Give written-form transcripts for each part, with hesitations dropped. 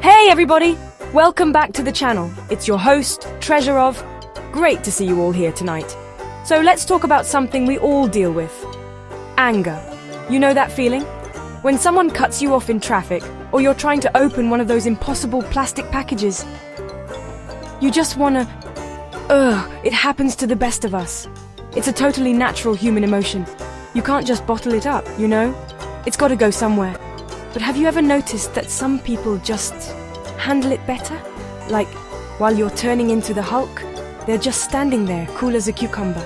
Hey everybody! Welcome back to the channel. It's your host, Treasure of. Great to see you all here tonight. So let's talk about something we all deal with. Anger. You know that feeling? When someone cuts you off in traffic, or you're trying to open one of those impossible plastic packages. You just wanna... it happens to the best of us. It's a totally natural human emotion. You can't just bottle it up, you know? It's gotta go somewhere. But have you ever noticed that some people just handle it better? Like, while you're turning into the Hulk, they're just standing there, cool as a cucumber.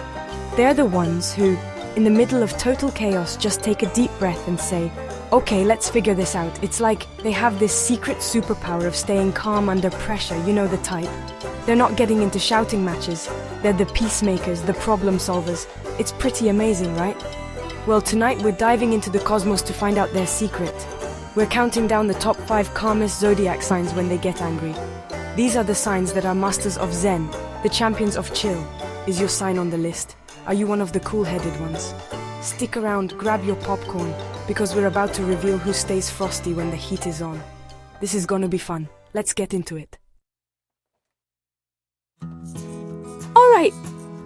They're the ones who, in the middle of total chaos, just take a deep breath and say, okay, let's figure this out. It's like they have this secret superpower of staying calm under pressure, you know the type. They're not getting into shouting matches. They're the peacemakers, the problem solvers. It's pretty amazing, right? Well, tonight we're diving into the cosmos to find out their secret. We're counting down the top 5 calmest zodiac signs when they get angry. These are the signs that are masters of Zen, the champions of chill. Is your sign on the list? Are you one of the cool-headed ones? Stick around, grab your popcorn, because we're about to reveal who stays frosty when the heat is on. This is gonna be fun. Let's get into it. Alright,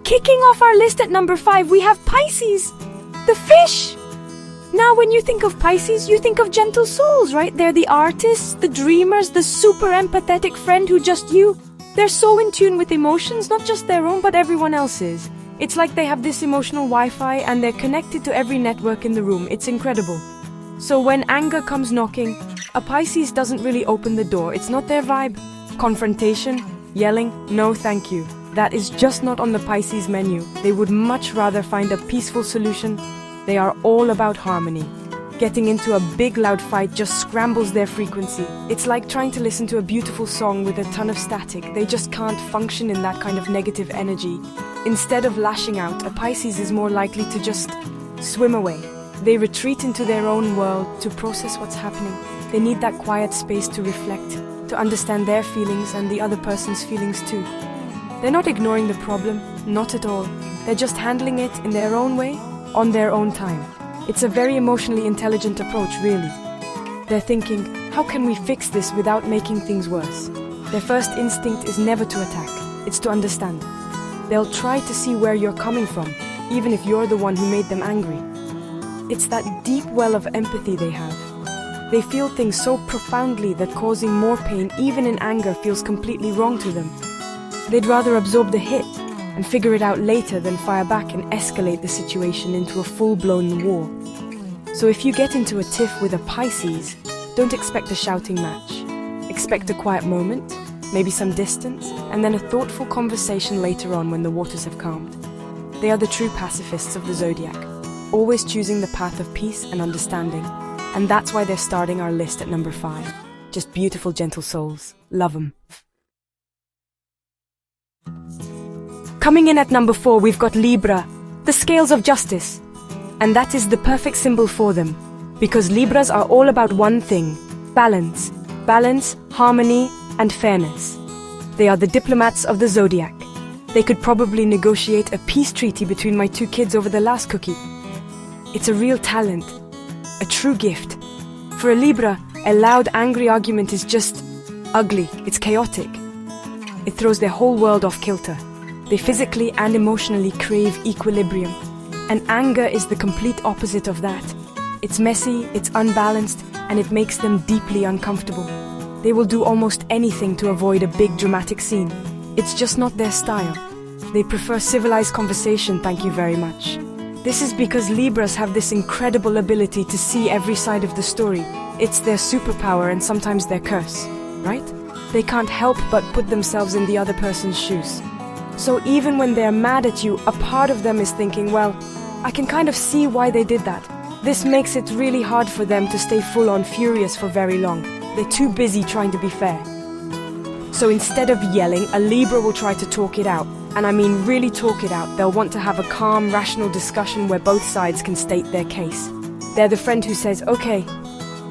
kicking off our list at number 5, we have Pisces, the fish. Now, when you think of Pisces, you think of gentle souls, right? They're the artists, the dreamers, the super empathetic friend who just you. They're so in tune with emotions, not just their own, but everyone else's. It's like they have this emotional Wi-Fi and they're connected to every network in the room. It's incredible. So when anger comes knocking, a Pisces doesn't really open the door. It's not their vibe. Confrontation, yelling, no thank you. That is just not on the Pisces menu. They would much rather find a peaceful solution. They are all about harmony. Getting into a big loud fight just scrambles their frequency. It's like trying to listen to a beautiful song with a ton of static. They just can't function in that kind of negative energy. Instead of lashing out, a Pisces is more likely to just swim away. They retreat into their own world to process what's happening. They need that quiet space to reflect, to understand their feelings and the other person's feelings too. They're not ignoring the problem, not at all. They're just handling it in their own way, on their own time. It's a very emotionally intelligent approach, really. They're thinking, how can we fix this without making things worse? Their first instinct is never to attack, it's to understand. They'll try to see where you're coming from, even if you're the one who made them angry. It's that deep well of empathy they have. They feel things so profoundly that causing more pain, even in anger, feels completely wrong to them. They'd rather absorb the hit and figure it out later than fire back and escalate the situation into a full-blown war. So if you get into a tiff with a Pisces, don't expect a shouting match. Expect a quiet moment, maybe some distance, and then a thoughtful conversation later on when the waters have calmed. They are the true pacifists of the zodiac, always choosing the path of peace and understanding, and that's why they're starting our list at number 5. Just beautiful, gentle souls. Love 'em. Coming in at number 4, we've got Libra, the scales of justice. And that is the perfect symbol for them, because Libras are all about one thing: balance. Balance, harmony, and fairness. They are the diplomats of the zodiac. They could probably negotiate a peace treaty between my 2 kids over the last cookie. It's a real talent, a true gift. For a Libra, a loud, angry argument is just ugly. It's chaotic. It throws their whole world off kilter. They physically and emotionally crave equilibrium, and anger is the complete opposite of that. It's messy, it's unbalanced, and it makes them deeply uncomfortable. They will do almost anything to avoid a big dramatic scene. It's just not their style. They prefer civilized conversation, thank you very much. This is because Libras have this incredible ability to see every side of the story. It's their superpower and sometimes their curse, right? They can't help but put themselves in the other person's shoes. So even when they're mad at you, a part of them is thinking, well, I can kind of see why they did that. This makes it really hard for them to stay full-on furious for very long. They're too busy trying to be fair. So instead of yelling, a Libra will try to talk it out. And I mean really talk it out. They'll want to have a calm, rational discussion where both sides can state their case. They're the friend who says, okay,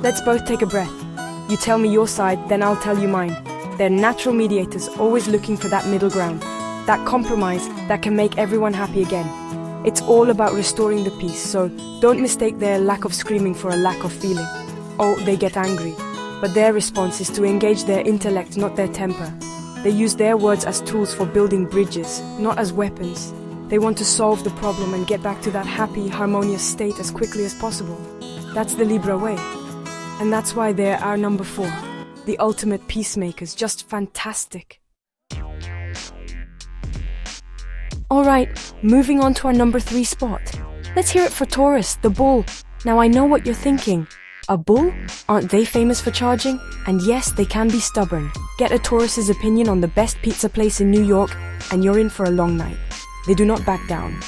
let's both take a breath. You tell me your side, then I'll tell you mine. They're natural mediators, always looking for that middle ground. That compromise that can make everyone happy again. It's all about restoring the peace, so don't mistake their lack of screaming for a lack of feeling. Oh, they get angry. But their response is to engage their intellect, not their temper. They use their words as tools for building bridges, not as weapons. They want to solve the problem and get back to that happy, harmonious state as quickly as possible. That's the Libra way. And that's why they're our number 4. The ultimate peacemakers, just fantastic. Alright, moving on to our number 3 spot. Let's hear it for Taurus, the bull. Now I know what you're thinking. A bull? Aren't they famous for charging? And yes, they can be stubborn. Get a Taurus's opinion on the best pizza place in New York, and you're in for a long night. They do not back down.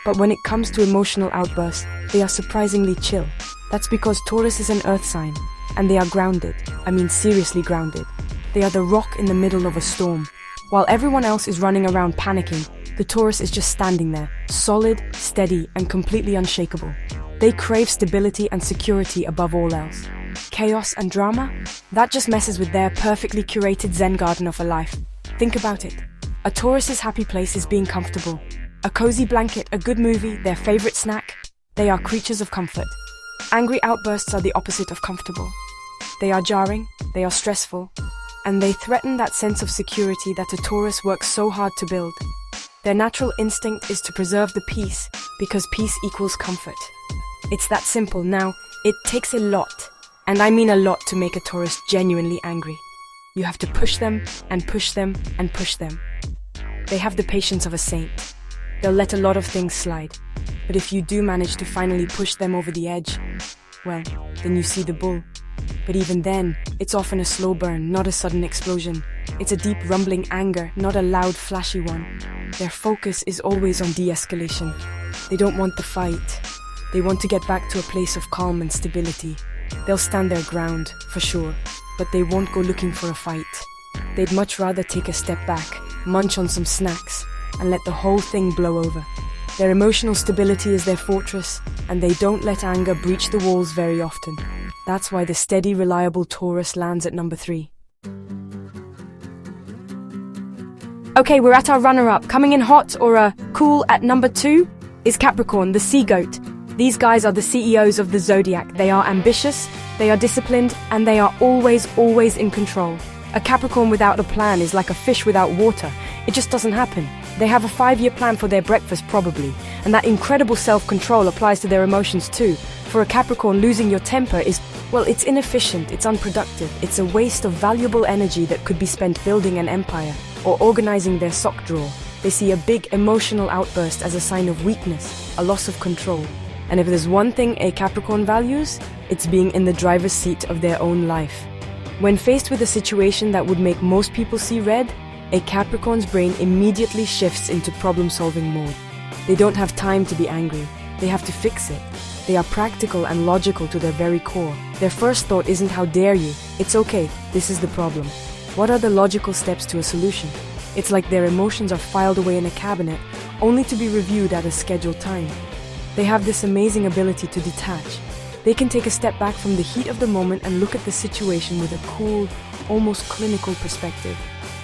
But when it comes to emotional outbursts, they are surprisingly chill. That's because Taurus is an earth sign, and they are grounded. I mean seriously grounded. They are the rock in the middle of a storm. While everyone else is running around panicking, the Taurus is just standing there, solid, steady, and completely unshakable. They crave stability and security above all else. Chaos and drama? That just messes with their perfectly curated Zen garden of a life. Think about it. A Taurus's happy place is being comfortable. A cozy blanket, a good movie, their favorite snack. They are creatures of comfort. Angry outbursts are the opposite of comfortable. They are jarring, they are stressful, and they threaten that sense of security that a Taurus works so hard to build. Their natural instinct is to preserve the peace because peace equals comfort. It's that simple. Now, it takes a lot, and I mean a lot, to make a Taurus genuinely angry. You have to push them and push them and push them. They have the patience of a saint. They'll let a lot of things slide. But if you do manage to finally push them over the edge, well, then you see the bull. But even then, it's often a slow burn, not a sudden explosion. It's a deep rumbling anger, not a loud, flashy one. Their focus is always on de-escalation. They don't want the fight. They want to get back to a place of calm and stability. They'll stand their ground, for sure, but they won't go looking for a fight. They'd much rather take a step back, munch on some snacks, and let the whole thing blow over. Their emotional stability is their fortress, and they don't let anger breach the walls very often. That's why the steady, reliable Taurus lands at number 3. Okay, we're at our runner-up. Coming in hot or cool at number 2 is Capricorn, the sea goat. These guys are the CEOs of the zodiac. They are ambitious, they are disciplined, and they are always in control. A Capricorn without a plan is like a fish without water. It just doesn't happen. They have a 5-year plan for their breakfast probably, and that incredible self-control applies to their emotions too. For a Capricorn, losing your temper is, well, it's inefficient, it's unproductive, it's a waste of valuable energy that could be spent building an empire or organizing their sock drawer. They see a big emotional outburst as a sign of weakness, a loss of control. And if there's one thing a Capricorn values, it's being in the driver's seat of their own life. When faced with a situation that would make most people see red, a Capricorn's brain immediately shifts into problem-solving mode. They don't have time to be angry. They have to fix it. They are practical and logical to their very core. Their first thought isn't "how dare you?" It's "okay, this is the problem. What are the logical steps to a solution?" It's like their emotions are filed away in a cabinet, only to be reviewed at a scheduled time. They have this amazing ability to detach. They can take a step back from the heat of the moment and look at the situation with a cool, almost clinical perspective.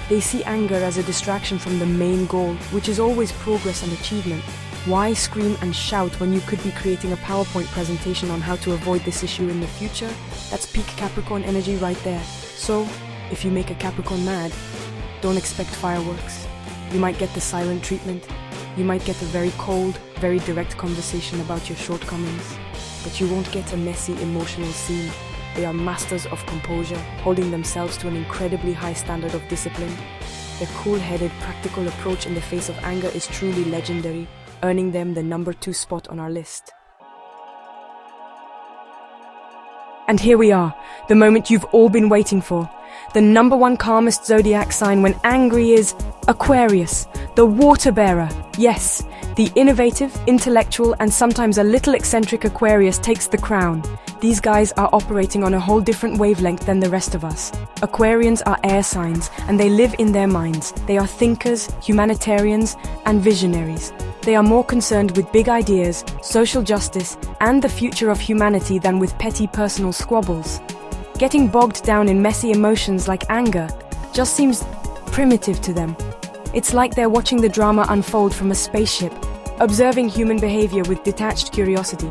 They see anger as a distraction from the main goal, which is always progress and achievement. Why scream and shout when you could be creating a PowerPoint presentation on how to avoid this issue in the future? That's peak Capricorn energy right there. So, if you make a Capricorn mad, don't expect fireworks. You might get the silent treatment. You might get a very cold, very direct conversation about your shortcomings. But you won't get a messy, emotional scene. They are masters of composure, holding themselves to an incredibly high standard of discipline. Their cool-headed, practical approach in the face of anger is truly legendary, earning them the number 2 spot on our list. And here we are, the moment you've all been waiting for. The number 1 calmest zodiac sign when angry is Aquarius, the water bearer. Yes, the innovative, intellectual, and sometimes a little eccentric Aquarius takes the crown. These guys are operating on a whole different wavelength than the rest of us. Aquarians are air signs, and they live in their minds. They are thinkers, humanitarians, and visionaries. They are more concerned with big ideas, social justice, and the future of humanity than with petty personal squabbles. Getting bogged down in messy emotions like anger just seems primitive to them. It's like they're watching the drama unfold from a spaceship, observing human behavior with detached curiosity.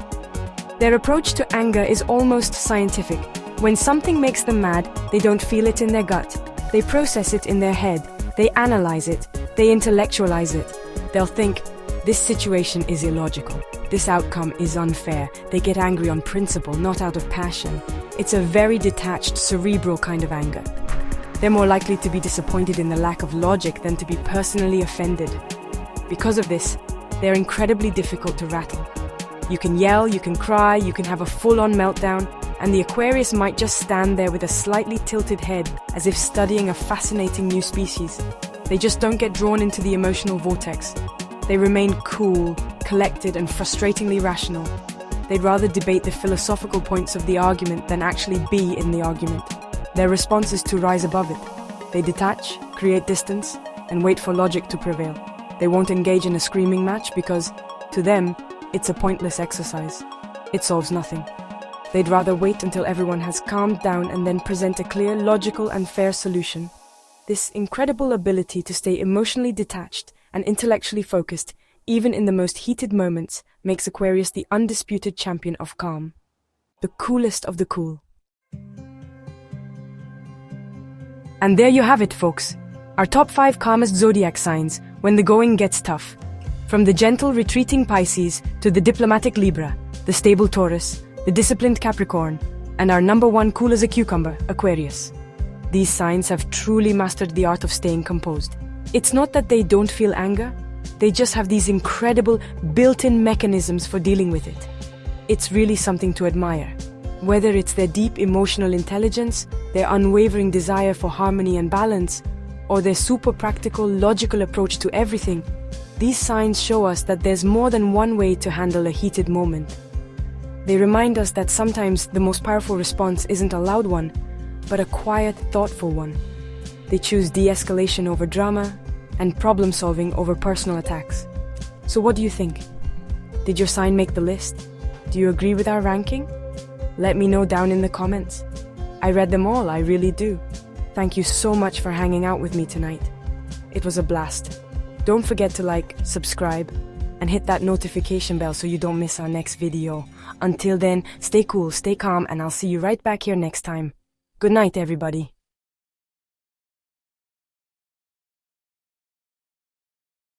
Their approach to anger is almost scientific. When something makes them mad, they don't feel it in their gut. They process it in their head. They analyze it. They intellectualize it. They'll think, this situation is illogical. This outcome is unfair. They get angry on principle, not out of passion. It's a very detached, cerebral kind of anger. They're more likely to be disappointed in the lack of logic than to be personally offended. Because of this, they're incredibly difficult to rattle. You can yell, you can cry, you can have a full-on meltdown, and the Aquarius might just stand there with a slightly tilted head as if studying a fascinating new species. They just don't get drawn into the emotional vortex. They remain cool, collected, and frustratingly rational. They'd rather debate the philosophical points of the argument than actually be in the argument. Their response is to rise above it. They detach, create distance, and wait for logic to prevail. They won't engage in a screaming match because, to them, it's a pointless exercise. It solves nothing. They'd rather wait until everyone has calmed down and then present a clear, logical, and fair solution. This incredible ability to stay emotionally detached and intellectually focused, even in the most heated moments, makes Aquarius the undisputed champion of calm. The coolest of the cool. And there you have it, folks. Our top 5 calmest zodiac signs when the going gets tough. From the gentle, retreating Pisces to the diplomatic Libra, the stable Taurus, the disciplined Capricorn, and our number 1 cool as a cucumber, Aquarius. These signs have truly mastered the art of staying composed. It's not that they don't feel anger, they just have these incredible built-in mechanisms for dealing with it. It's really something to admire. Whether it's their deep emotional intelligence, their unwavering desire for harmony and balance, or their super practical, logical approach to everything, these signs show us that there's more than one way to handle a heated moment. They remind us that sometimes the most powerful response isn't a loud one, but a quiet, thoughtful one. They choose de-escalation over drama and problem-solving over personal attacks. So what do you think? Did your sign make the list? Do you agree with our ranking? Let me know down in the comments. I read them all, I really do. Thank you so much for hanging out with me tonight. It was a blast. Don't forget to like, subscribe, and hit that notification bell so you don't miss our next video. Until then, stay cool, stay calm, and I'll see you right back here next time. Good night, everybody.